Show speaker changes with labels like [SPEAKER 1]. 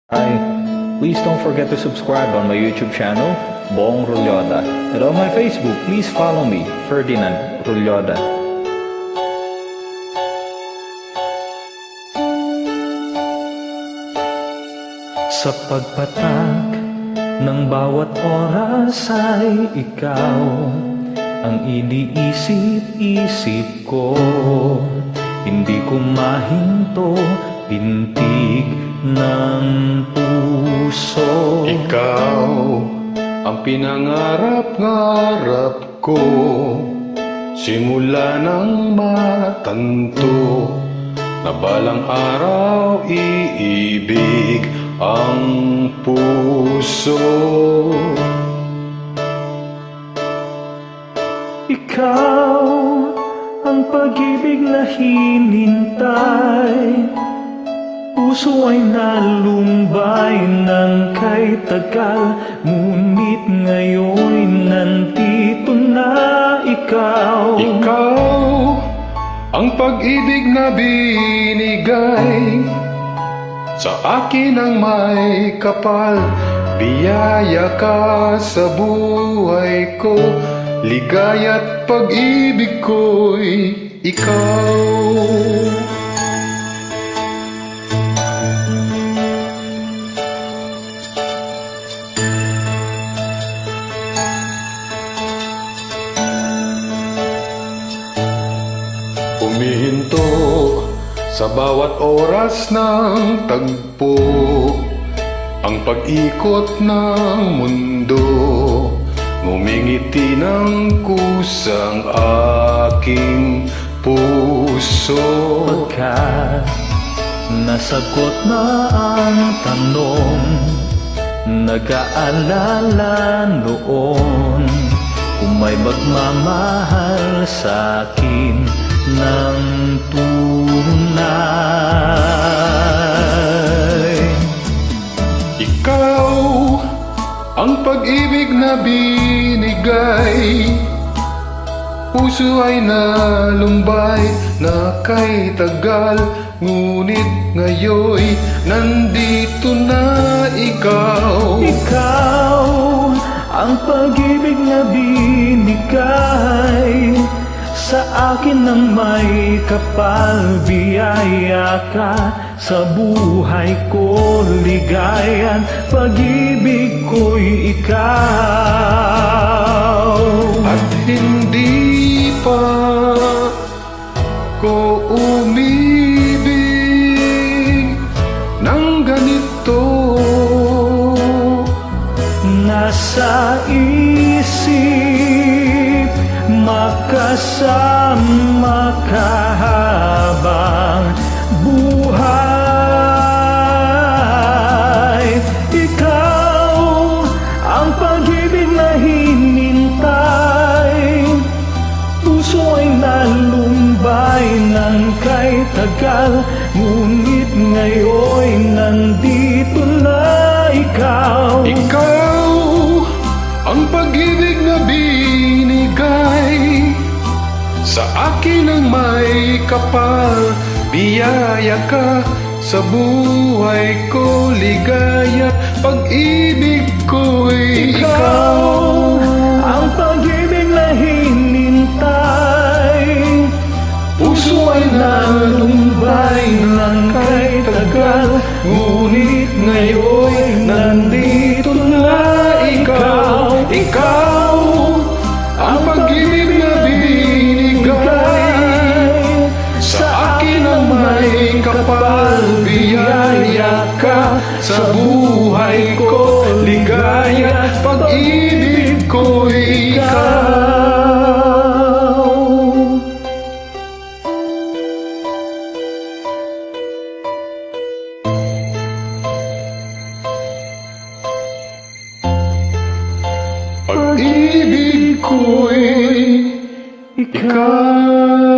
[SPEAKER 1] Hi, please don't forget to subscribe on my YouTube channel, Bong Rulyoda. And on my Facebook, please follow me, Ferdinand Rulyoda. Sa pagpatak ng bawat oras ay ikaw ang iniisip-isip ko. Hindi ko mahinto, pintig ng puso.
[SPEAKER 2] Ikaw ang pinangarap-ngarap ko, simula ng matanto, na balang araw iibig ang puso.
[SPEAKER 1] Ikaw ang pag-ibig na hinintay, puso ay nalumbay ng kay tagal, ngunit ngayon nandito na ikaw.
[SPEAKER 2] Ikaw ang pag-ibig na binigay sa akin ang may kapal, biyaya ka sa buhay ko, ligaya't pag-ibig ko'y ikaw. Humihinto sa bawat oras ng tagpo, ang pag-ikot ng mundo, ngumingiti ng kusang aking puso.
[SPEAKER 1] Pagkat nasagot na ang tanong, nag-aalala noon, kung may magmamahal sa'kin ng tunay.
[SPEAKER 2] Ikaw ang pag-ibig na binigay, puso ay nalumbay na kay tagal, ngunit ngayon nandito na ikaw.
[SPEAKER 1] Ikaw ang pag-ibig na binigay sa akin ng may kapal, biyaya ka sa buhay ko, ligayan pag-ibig ko'y ikaw.
[SPEAKER 2] At hindi pa ko umibig ng ganito,
[SPEAKER 1] nasa isip makasama ka habang buhay. Ikaw ang pag-ibig na hinintay, puso ay nalumbay ng kay tagal, ngunit ngayon nandito na ikaw.
[SPEAKER 2] ikaw ang pag-ibig na binigay sa akin ang may kapal, biyaya ka sa buhay ko, ligaya pag-ibig ko'y ikaw.
[SPEAKER 1] Ang pag-ibig na hinintay, puso ay nalumbay ng kay tagal, ngunit ngayon nandito na ikaw.
[SPEAKER 2] Ikaw ang pag-ibig na binigay sa akin ang may kapal, biyaya ka sa buhay ko, ligaya pag-ibig ko'y ikaw. Pag-ibig ko'y ikaw.